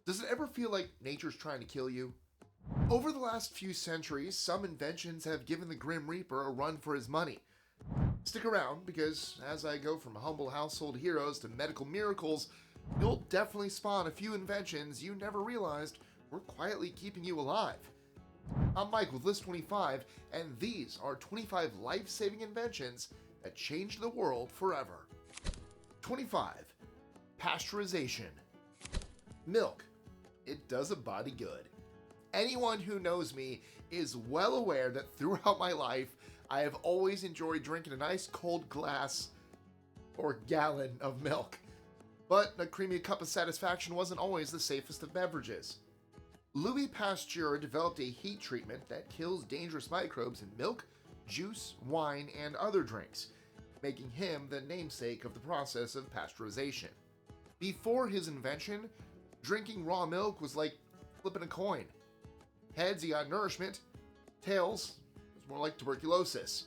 Does it ever feel like nature's trying to kill you? Over the last few centuries, some inventions have given the Grim Reaper a run for his money. Stick around, because as I go from humble household heroes to medical miracles, you'll definitely spawn a few inventions you never realized were quietly keeping you alive. I'm Mike with List 25, and these are 25 life-saving inventions that changed the world forever. 25. Pasteurization. Milk. It does a body good. Anyone who knows me is well aware that throughout my life, I have always enjoyed drinking a nice cold glass or gallon of milk. But a creamy cup of satisfaction wasn't always the safest of beverages. Louis Pasteur developed a heat treatment that kills dangerous microbes in milk, juice, wine, and other drinks, making him the namesake of the process of pasteurization. Before his invention, drinking raw milk was like flipping a coin. Heads, you got nourishment. Tails, it was more like tuberculosis.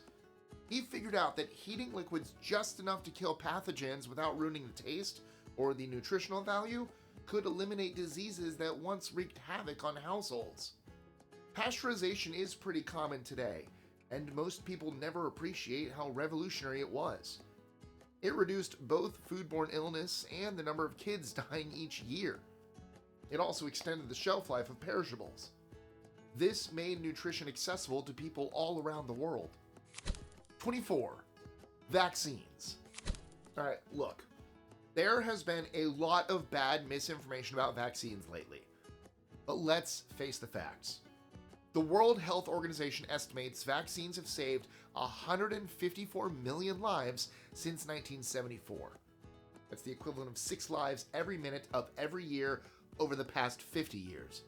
He figured out that heating liquids just enough to kill pathogens without ruining the taste or the nutritional value could eliminate diseases that once wreaked havoc on households. Pasteurization is pretty common today, and most people never appreciate how revolutionary it was. It reduced both foodborne illness and the number of kids dying each year. It also extended the shelf life of perishables. This made nutrition accessible to people all around the world. 24. Vaccines. Alright, look. There has been a lot of bad misinformation about vaccines lately. But let's face the facts. The World Health Organization estimates vaccines have saved 154 million lives since 1974. That's the equivalent of 6 lives every minute of every year over the past 50 years.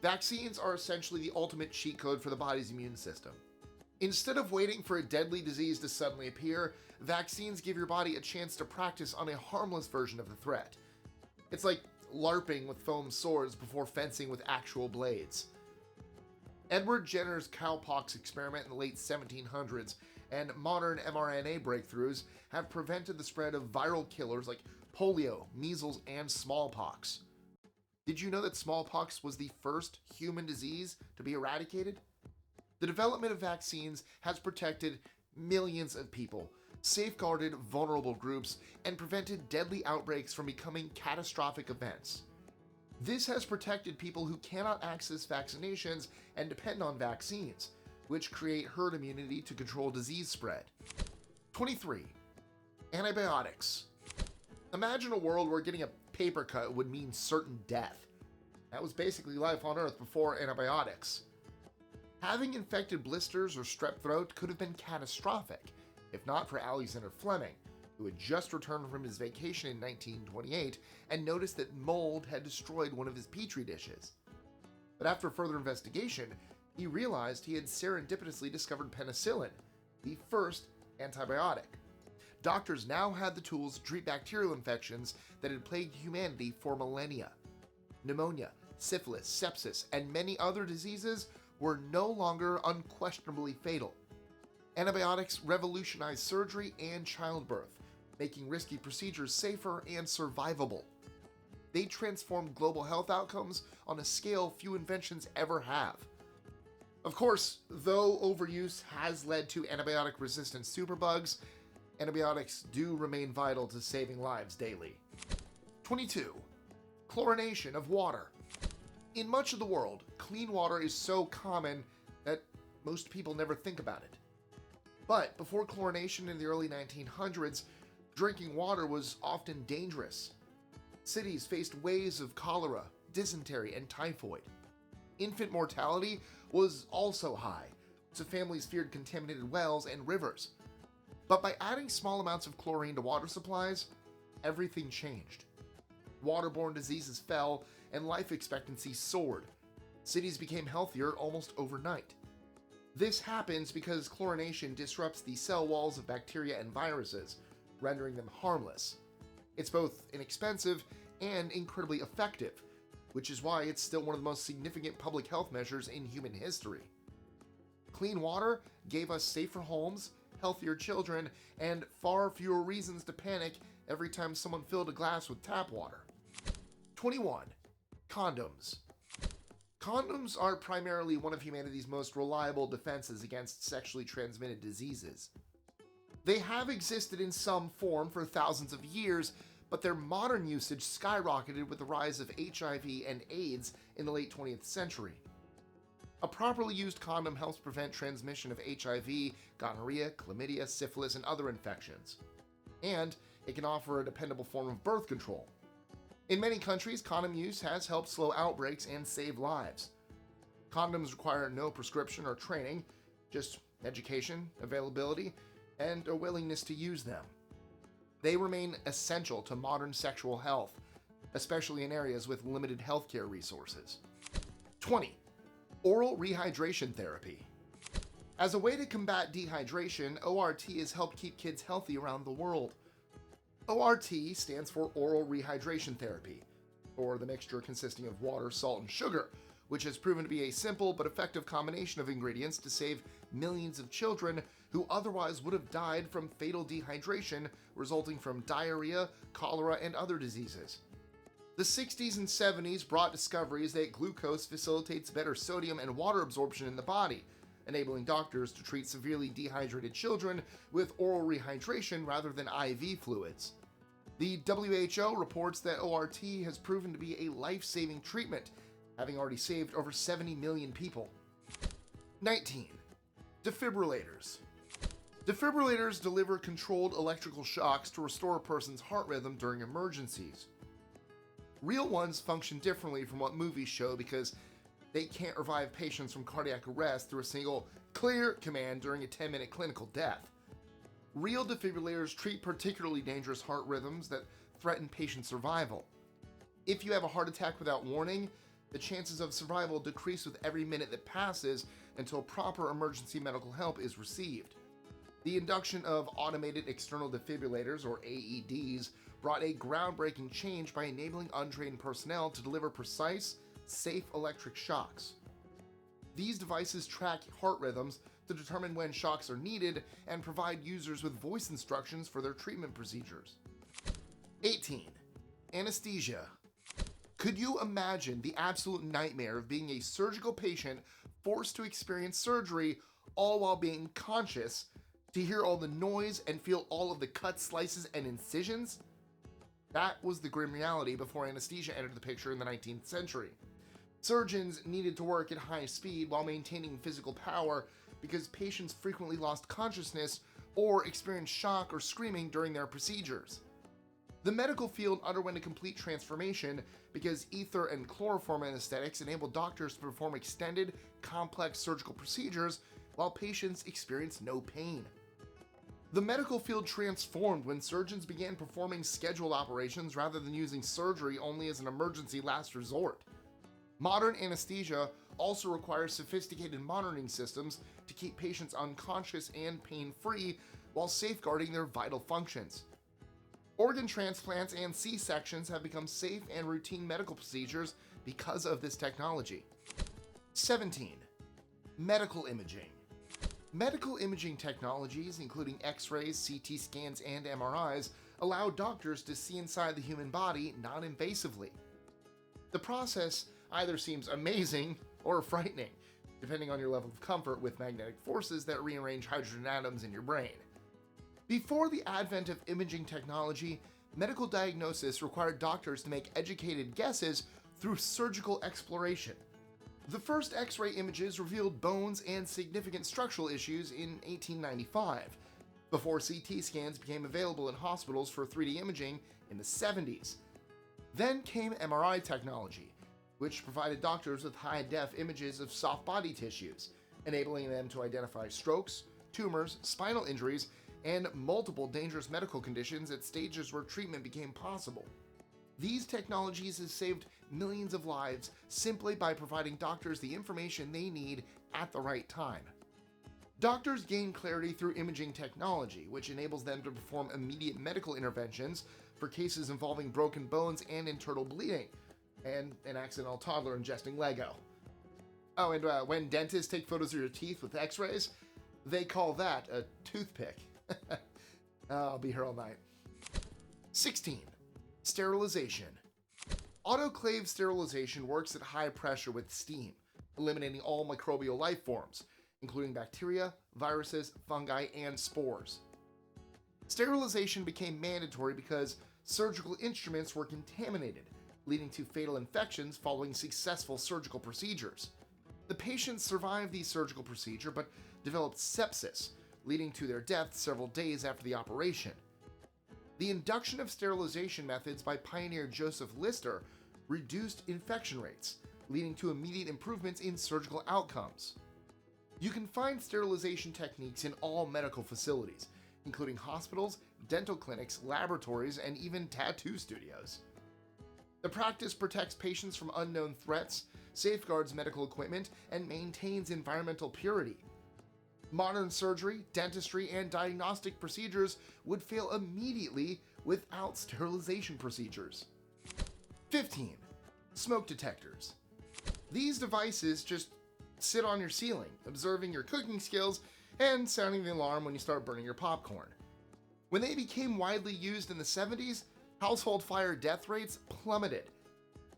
Vaccines are essentially the ultimate cheat code for the body's immune system. Instead of waiting for a deadly disease to suddenly appear, vaccines give your body a chance to practice on a harmless version of the threat. It's like LARPing with foam swords before fencing with actual blades. Edward Jenner's cowpox experiment in the late 1700s and modern mRNA breakthroughs have prevented the spread of viral killers like polio, measles, and smallpox. Did you know that smallpox was the first human disease to be eradicated? The development of vaccines has protected millions of people, safeguarded vulnerable groups, and prevented deadly outbreaks from becoming catastrophic events. This has protected people who cannot access vaccinations and depend on vaccines, which create herd immunity to control disease spread. 23. Antibiotics. Imagine a world where getting a paper cut would mean certain death. That was basically life on Earth before antibiotics. Having infected blisters or strep throat could have been catastrophic, if not for Alexander Fleming, who had just returned from his vacation in 1928 and noticed that mold had destroyed one of his petri dishes. But after further investigation, he realized he had serendipitously discovered penicillin, the first antibiotic. Doctors now had the tools to treat bacterial infections that had plagued humanity for millennia. Pneumonia, syphilis, sepsis, and many other diseases were no longer unquestionably fatal. Antibiotics revolutionized surgery and childbirth, making risky procedures safer and survivable. They transformed global health outcomes on a scale few inventions ever have. Of course, though overuse has led to antibiotic-resistant superbugs, antibiotics do remain vital to saving lives daily. 22. Chlorination of water. In much of the world, clean water is so common that most people never think about it. But before chlorination in the early 1900s, drinking water was often dangerous. Cities faced waves of cholera, dysentery, and typhoid. Infant mortality was also high, so families feared contaminated wells and rivers. But by adding small amounts of chlorine to water supplies, everything changed. Waterborne diseases fell, and life expectancy soared. Cities became healthier almost overnight. This happens because chlorination disrupts the cell walls of bacteria and viruses, rendering them harmless. It's both inexpensive and incredibly effective, which is why it's still one of the most significant public health measures in human history. Clean water gave us safer homes, healthier children, and far fewer reasons to panic every time someone filled a glass with tap water. 21. Condoms. Condoms are primarily one of humanity's most reliable defenses against sexually transmitted diseases. They have existed in some form for thousands of years, but their modern usage skyrocketed with the rise of HIV and AIDS in the late 20th century. A properly used condom helps prevent transmission of HIV, gonorrhea, chlamydia, syphilis, and other infections. And it can offer a dependable form of birth control. In many countries, condom use has helped slow outbreaks and save lives. Condoms require no prescription or training, just education, availability, and a willingness to use them. They remain essential to modern sexual health, especially in areas with limited healthcare resources. 20. Oral rehydration therapy. As a way to combat dehydration, ORT has helped keep kids healthy around the world. ORT stands for oral rehydration therapy, or the mixture consisting of water, salt, and sugar, which has proven to be a simple but effective combination of ingredients to save millions of children who otherwise would have died from fatal dehydration resulting from diarrhea, cholera, and other diseases. The 60s and 70s brought discoveries that glucose facilitates better sodium and water absorption in the body, enabling doctors to treat severely dehydrated children with oral rehydration rather than IV fluids. The WHO reports that ORT has proven to be a life-saving treatment, having already saved over 70 million people. 19. Defibrillators. Defibrillators deliver controlled electrical shocks to restore a person's heart rhythm during emergencies. Real ones function differently from what movies show because they can't revive patients from cardiac arrest through a single "clear" command during a 10-minute clinical death. Real defibrillators treat particularly dangerous heart rhythms that threaten patient survival. If you have a heart attack without warning, the chances of survival decrease with every minute that passes until proper emergency medical help is received. The induction of automated external defibrillators, or AEDs, brought a groundbreaking change by enabling untrained personnel to deliver precise, safe electric shocks. These devices track heart rhythms to determine when shocks are needed and provide users with voice instructions for their treatment procedures. 18. Anesthesia. Could you imagine the absolute nightmare of being a surgical patient forced to experience surgery all while being conscious, to hear all the noise and feel all of the cuts, slices, and incisions? That was the grim reality before anesthesia entered the picture in the 19th century. Surgeons needed to work at high speed while maintaining physical power because patients frequently lost consciousness or experienced shock or screaming during their procedures. The medical field underwent a complete transformation because ether and chloroform anesthetics enabled doctors to perform extended, complex surgical procedures while patients experienced no pain. The medical field transformed when surgeons began performing scheduled operations rather than using surgery only as an emergency last resort. Modern anesthesia also requires sophisticated monitoring systems to keep patients unconscious and pain-free while safeguarding their vital functions. Organ transplants and C-sections have become safe and routine medical procedures because of this technology. 17. Medical imaging. Medical imaging technologies, including X-rays, CT scans, and MRIs, allow doctors to see inside the human body non-invasively. The process either seems amazing or frightening, depending on your level of comfort with magnetic forces that rearrange hydrogen atoms in your brain. Before the advent of imaging technology, medical diagnosis required doctors to make educated guesses through surgical exploration. The first X-ray images revealed bones and significant structural issues in 1895, before CT scans became available in hospitals for 3D imaging in the 70s. Then came MRI technology, which provided doctors with high-def images of soft body tissues, enabling them to identify strokes, tumors, spinal injuries, and multiple dangerous medical conditions at stages where treatment became possible. These technologies have saved millions of lives simply by providing doctors the information they need at the right time. Doctors gain clarity through imaging technology, which enables them to perform immediate medical interventions for cases involving broken bones and internal bleeding, and an accidental toddler ingesting Lego. Oh, and when dentists take photos of your teeth with x-rays, they call that a toothpick. I'll be here all night. 16. Sterilization. Autoclave sterilization works at high pressure with steam, eliminating all microbial life forms, including bacteria, viruses, fungi, and spores. Sterilization became mandatory because surgical instruments were contaminated, leading to fatal infections following successful surgical procedures. The patients survived the surgical procedure but developed sepsis, leading to their death several days after the operation. The induction of sterilization methods by pioneer Joseph Lister reduced infection rates, leading to immediate improvements in surgical outcomes. You can find sterilization techniques in all medical facilities, including hospitals, dental clinics, laboratories, and even tattoo studios. The practice protects patients from unknown threats, safeguards medical equipment, and maintains environmental purity. Modern surgery, dentistry, and diagnostic procedures would fail immediately without sterilization procedures. 15. Smoke detectors. These devices just sit on your ceiling, observing your cooking skills and sounding the alarm when you start burning your popcorn. When they became widely used in the 70s, household fire death rates plummeted.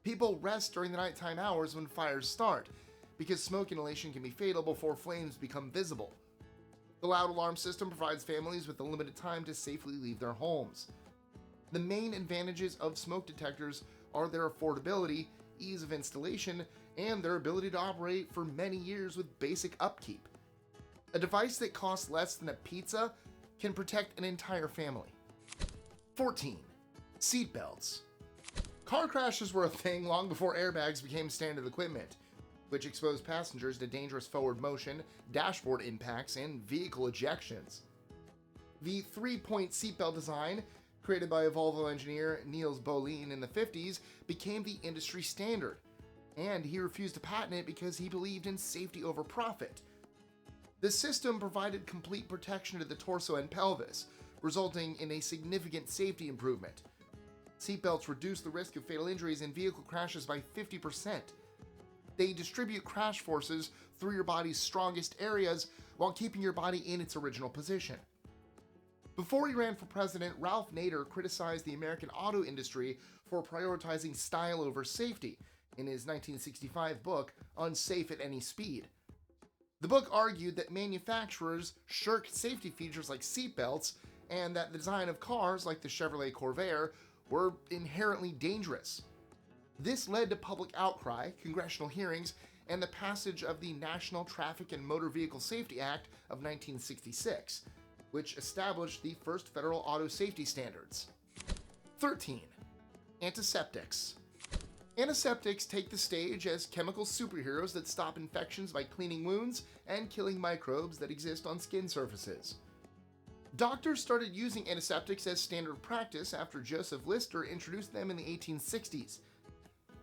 People rest during the nighttime hours when fires start, because smoke inhalation can be fatal before flames become visible. The loud alarm system provides families with a limited time to safely leave their homes. The main advantages of smoke detectors are their affordability, ease of installation, and their ability to operate for many years with basic upkeep. A device that costs less than a pizza can protect an entire family. 14. Seatbelts. Car crashes were a thing long before airbags became standard equipment, which exposed passengers to dangerous forward motion, dashboard impacts, and vehicle ejections. The 3-point seatbelt design, created by a Volvo engineer Niels Bohlin in the 50s, became the industry standard, and he refused to patent it because he believed in safety over profit. The system provided complete protection to the torso and pelvis, resulting in a significant safety improvement. Seatbelts reduce the risk of fatal injuries in vehicle crashes by 50%. They distribute crash forces through your body's strongest areas while keeping your body in its original position. Before he ran for president, Ralph Nader criticized the American auto industry for prioritizing style over safety in his 1965 book, Unsafe at Any Speed. The book argued that manufacturers shirked safety features like seatbelts and that the design of cars like the Chevrolet Corvair were inherently dangerous. This led to public outcry, congressional hearings, and the passage of the National Traffic and Motor Vehicle Safety Act of 1966, which established the first federal auto safety standards. 13. Antiseptics. Antiseptics take the stage as chemical superheroes that stop infections by cleaning wounds and killing microbes that exist on skin surfaces. Doctors started using antiseptics as standard practice after Joseph Lister introduced them in the 1860s.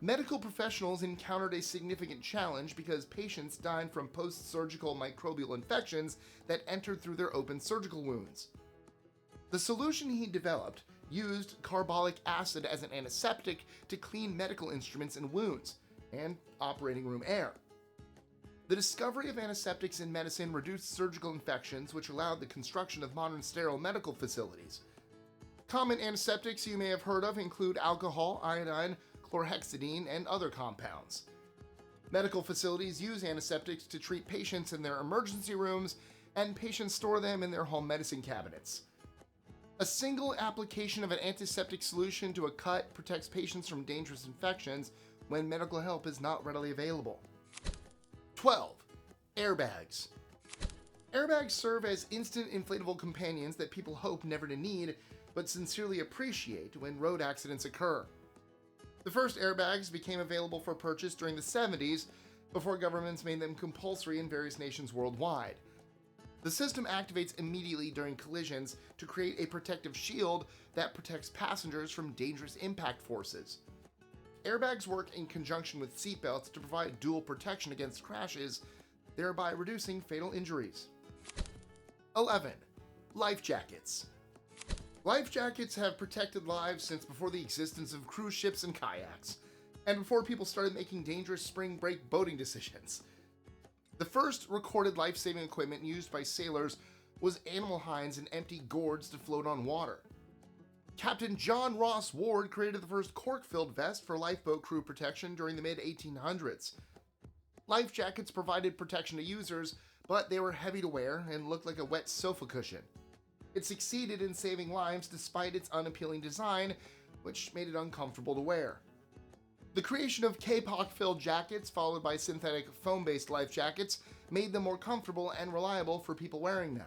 Medical professionals encountered a significant challenge because patients died from post-surgical microbial infections that entered through their open surgical wounds. The solution he developed used carbolic acid as an antiseptic to clean medical instruments and wounds, and operating room air. The discovery of antiseptics in medicine reduced surgical infections, which allowed the construction of modern sterile medical facilities. Common antiseptics you may have heard of include alcohol, iodine, chlorhexidine, and other compounds. Medical facilities use antiseptics to treat patients in their emergency rooms, and patients store them in their home medicine cabinets. A single application of an antiseptic solution to a cut protects patients from dangerous infections when medical help is not readily available. 12. Airbags. Airbags serve as instant inflatable companions that people hope never to need, but sincerely appreciate when road accidents occur. The first airbags became available for purchase during the 70s, before governments made them compulsory in various nations worldwide. The system activates immediately during collisions to create a protective shield that protects passengers from dangerous impact forces. Airbags work in conjunction with seatbelts to provide dual protection against crashes, thereby reducing fatal injuries. 11. Life jackets. Life jackets have protected lives since before the existence of cruise ships and kayaks, and before people started making dangerous spring break boating decisions. The first recorded life-saving equipment used by sailors was animal hinds and empty gourds to float on water. Captain John Ross Ward created the first cork-filled vest for lifeboat crew protection during the mid-1800s. Life jackets provided protection to users, but they were heavy to wear and looked like a wet sofa cushion. It succeeded in saving lives despite its unappealing design, which made it uncomfortable to wear. The creation of K-pock-filled jackets, followed by synthetic foam-based life jackets, made them more comfortable and reliable for people wearing them.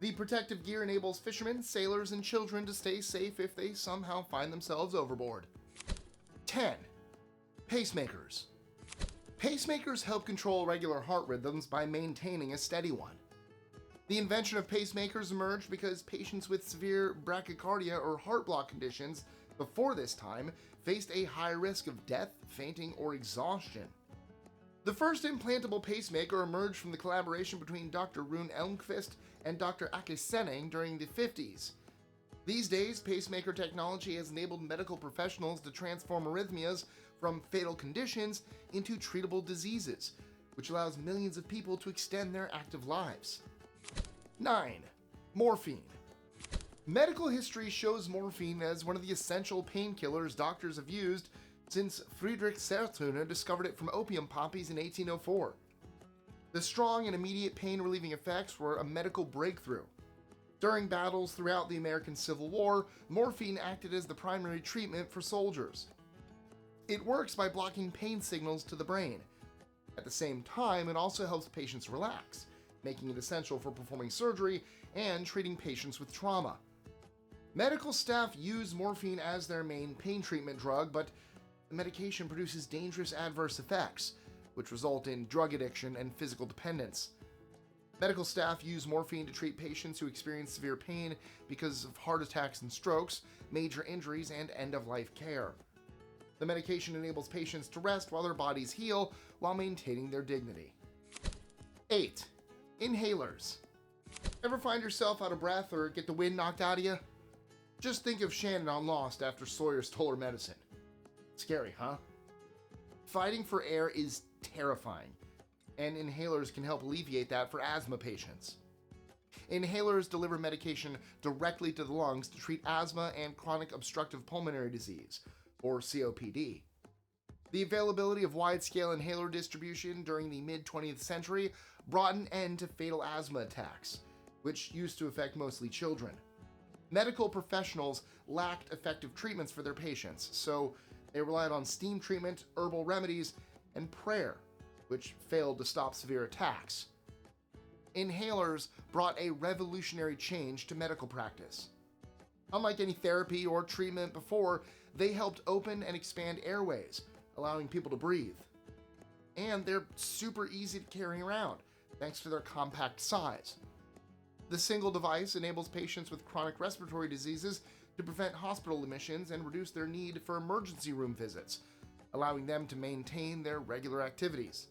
The protective gear enables fishermen, sailors, and children to stay safe if they somehow find themselves overboard. 10. Pacemakers. Pacemakers help control regular heart rhythms by maintaining a steady one. The invention of pacemakers emerged because patients with severe bradycardia or heart block conditions before this time faced a high risk of death, fainting, or exhaustion. The first implantable pacemaker emerged from the collaboration between Dr. Rune Elmqvist and Dr. Ake Senning during the 50s. These days, pacemaker technology has enabled medical professionals to transform arrhythmias from fatal conditions into treatable diseases, which allows millions of people to extend their active lives. 9. Morphine. Medical history shows morphine as one of the essential painkillers doctors have used since Friedrich Sertune discovered it from opium poppies in 1804. The strong and immediate pain-relieving effects were a medical breakthrough. During battles throughout the American Civil War, morphine acted as the primary treatment for soldiers. It works by blocking pain signals to the brain. At the same time, it also helps patients relax, making it essential for performing surgery and treating patients with trauma. Medical staff use morphine as their main pain treatment drug, but the medication produces dangerous adverse effects, which result in drug addiction and physical dependence. Medical staff use morphine to treat patients who experience severe pain because of heart attacks and strokes, major injuries, and end-of-life care. The medication enables patients to rest while their bodies heal while maintaining their dignity. 8. Inhalers. Ever find yourself out of breath or get the wind knocked out of you? Just think of Shannon on Lost after Sawyer stole her medicine. Scary, huh? Fighting for air is terrifying, and inhalers can help alleviate that for asthma patients. Inhalers deliver medication directly to the lungs to treat asthma and chronic obstructive pulmonary disease, or COPD. The availability of wide-scale inhaler distribution during the mid-20th century brought an end to fatal asthma attacks, which used to affect mostly children. Medical professionals lacked effective treatments for their patients, so they relied on steam treatment, herbal remedies, and prayer, which failed to stop severe attacks. Inhalers brought a revolutionary change to medical practice. Unlike any therapy or treatment before, they helped open and expand airways, allowing people to breathe. And they're super easy to carry around, thanks to their compact size. The single device enables patients with chronic respiratory diseases to prevent hospital admissions and reduce their need for emergency room visits, allowing them to maintain their regular activities.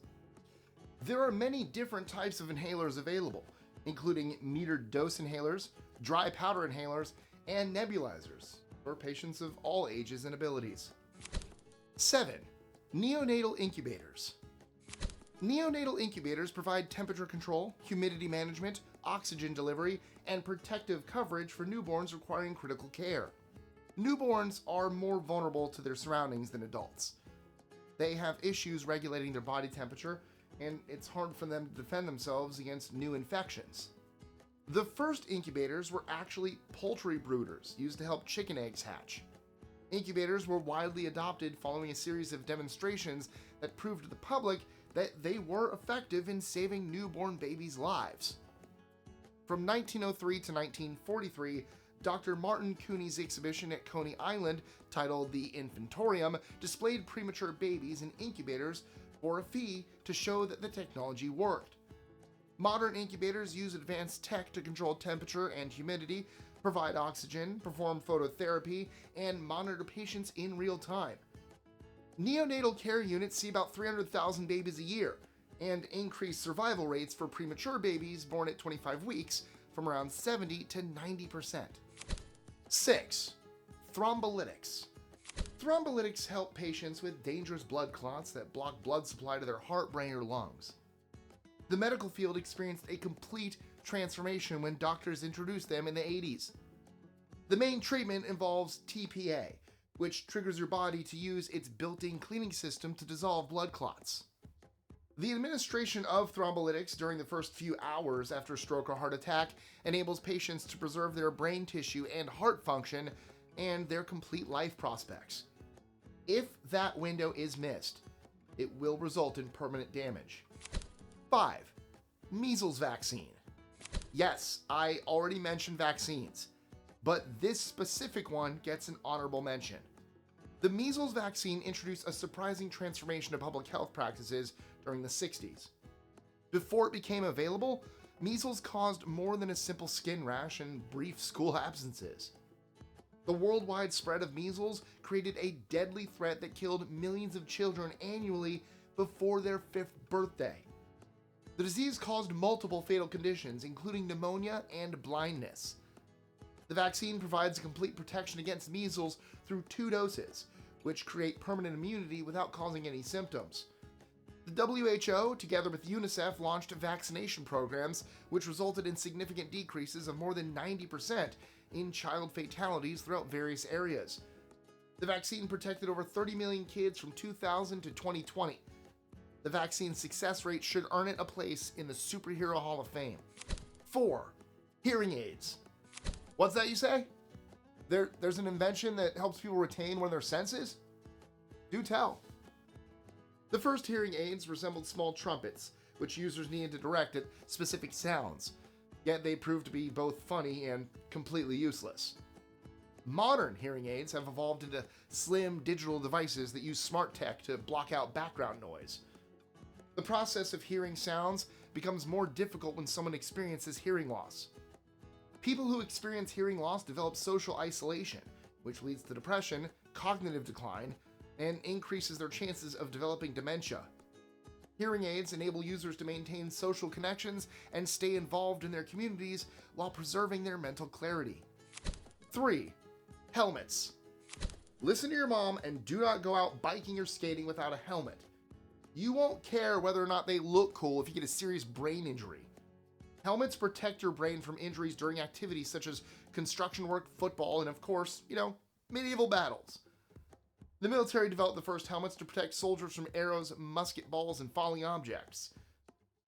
There are many different types of inhalers available, including metered dose inhalers, dry powder inhalers, and nebulizers for patients of all ages and abilities. 7. Neonatal Incubators. Neonatal incubators provide temperature control, humidity management, oxygen delivery, and protective coverage for newborns requiring critical care. Newborns are more vulnerable to their surroundings than adults. They have issues regulating their body temperature, and it's hard for them to defend themselves against new infections. The first incubators were actually poultry brooders used to help chicken eggs hatch. Incubators were widely adopted following a series of demonstrations that proved to the public that they were effective in saving newborn babies' lives. From 1903 to 1943, Dr. Martin Cooney's exhibition at Coney Island, titled The Infantorium, displayed premature babies in incubators for a fee to show that the technology worked. Modern incubators use advanced tech to control temperature and humidity, provide oxygen, perform phototherapy, and monitor patients in real time. Neonatal care units see about 300,000 babies a year, and increase survival rates for premature babies born at 25 weeks from around 70 to 90%. 6. Thrombolytics. Thrombolytics help patients with dangerous blood clots that block blood supply to their heart, brain, or lungs. The medical field experienced a complete transformation when doctors introduced them in the 80s. The main treatment involves TPA, which triggers your body to use its built-in cleaning system to dissolve blood clots. The administration of thrombolytics during the first few hours after stroke or heart attack enables patients to preserve their brain tissue and heart function and their complete life prospects. If that window is missed, it will result in permanent damage. 5. Measles Vaccine. Yes, I already mentioned vaccines, but this specific one gets an honorable mention. The measles vaccine introduced a surprising transformation of public health practices during the 60s. Before it became available, measles caused more than a simple skin rash and brief school absences. The worldwide spread of measles created a deadly threat that killed millions of children annually before their 5th birthday. The disease caused multiple fatal conditions, including pneumonia and blindness. The vaccine provides complete protection against measles through 2 doses, which create permanent immunity without causing any symptoms. The WHO, together with UNICEF, launched vaccination programs, which resulted in significant decreases of more than 90% in child fatalities throughout various areas. The vaccine protected over 30 million kids from 2000 to 2020. The vaccine's success rate should earn it a place in the Superhero Hall of Fame. 4. Hearing aids. What's that you say? There's an invention that helps people retain one of their senses? Do tell. The first hearing aids resembled small trumpets, which users needed to direct at specific sounds, yet they proved to be both funny and completely useless. Modern hearing aids have evolved into slim digital devices that use smart tech to block out background noise. The process of hearing sounds becomes more difficult when someone experiences hearing loss. People who experience hearing loss develop social isolation, which leads to depression, cognitive decline, and increases their chances of developing dementia. Hearing aids enable users to maintain social connections and stay involved in their communities while preserving their mental clarity. 3. Helmets. Listen to your mom and do not go out biking or skating without a helmet. You won't care whether or not they look cool if you get a serious brain injury. Helmets protect your brain from injuries during activities such as construction work, football, and of course, medieval battles. The military developed the first helmets to protect soldiers from arrows, musket balls, and falling objects.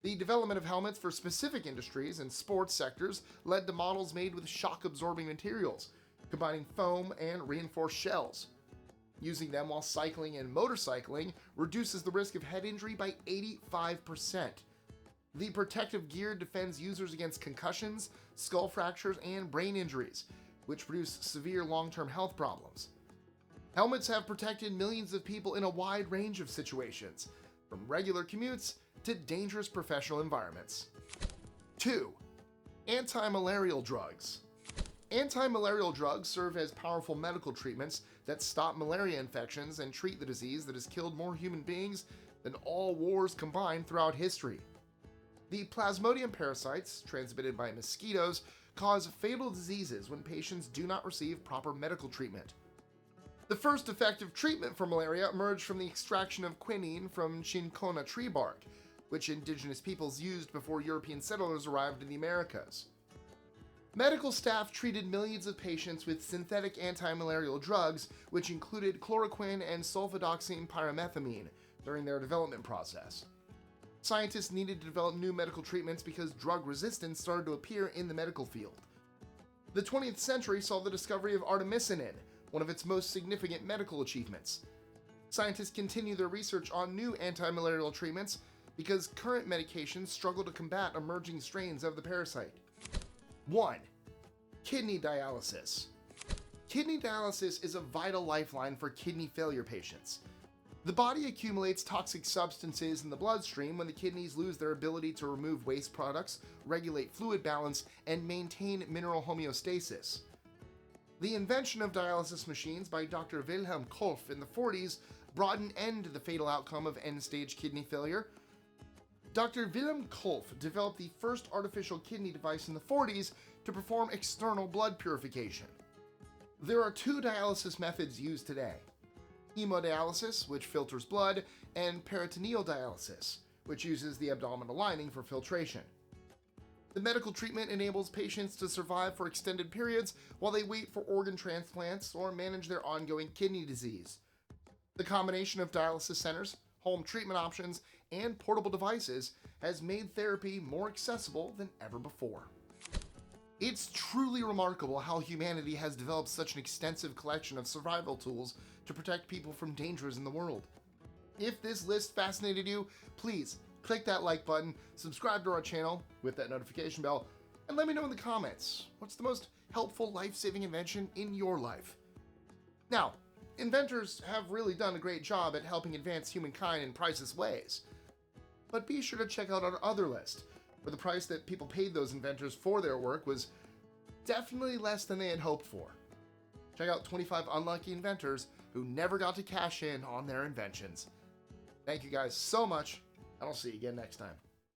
The development of helmets for specific industries and sports sectors led to models made with shock-absorbing materials, combining foam and reinforced shells. Using them while cycling and motorcycling reduces the risk of head injury by 85%. The protective gear defends users against concussions, skull fractures, and brain injuries, which produce severe long-term health problems. Helmets have protected millions of people in a wide range of situations, from regular commutes to dangerous professional environments. 2. Antimalarial drugs. Antimalarial drugs serve as powerful medical treatments that stop malaria infections and treat the disease that has killed more human beings than all wars combined throughout history. The Plasmodium parasites, transmitted by mosquitoes, cause fatal diseases when patients do not receive proper medical treatment. The first effective treatment for malaria emerged from the extraction of quinine from cinchona tree bark, which indigenous peoples used before European settlers arrived in the Americas. Medical staff treated millions of patients with synthetic antimalarial drugs, which included chloroquine and sulfadoxine pyrimethamine, during their development process. Scientists needed to develop new medical treatments because drug resistance started to appear in the medical field. The 20th century saw the discovery of artemisinin, one of its most significant medical achievements. Scientists continue their research on new antimalarial treatments because current medications struggle to combat emerging strains of the parasite. 1. Kidney dialysis. Kidney dialysis is a vital lifeline for kidney failure patients. The body accumulates toxic substances in the bloodstream when the kidneys lose their ability to remove waste products, regulate fluid balance, and maintain mineral homeostasis. The invention of dialysis machines by Dr. Wilhelm Kolff in the 40s brought an end to the fatal outcome of end-stage kidney failure. Dr. Wilhelm Kolff developed the first artificial kidney device in the 40s to perform external blood purification. There are 2 dialysis methods used today: hemodialysis, which filters blood, and peritoneal dialysis, which uses the abdominal lining for filtration. The medical treatment enables patients to survive for extended periods while they wait for organ transplants or manage their ongoing kidney disease. The combination of dialysis centers, home treatment options, and portable devices has made therapy more accessible than ever before. It's truly remarkable how humanity has developed such an extensive collection of survival tools to protect people from dangers in the world. If this list fascinated you, please click that like button, subscribe to our channel with that notification bell, and let me know in the comments what's the most helpful life-saving invention in your life. Now, inventors have really done a great job at helping advance humankind in priceless ways, but be sure to check out our other list, where the price that people paid those inventors for their work was definitely less than they had hoped for. Check out 25 unlucky inventors who never got to cash in on their inventions. Thank you guys so much, and I'll see you again next time.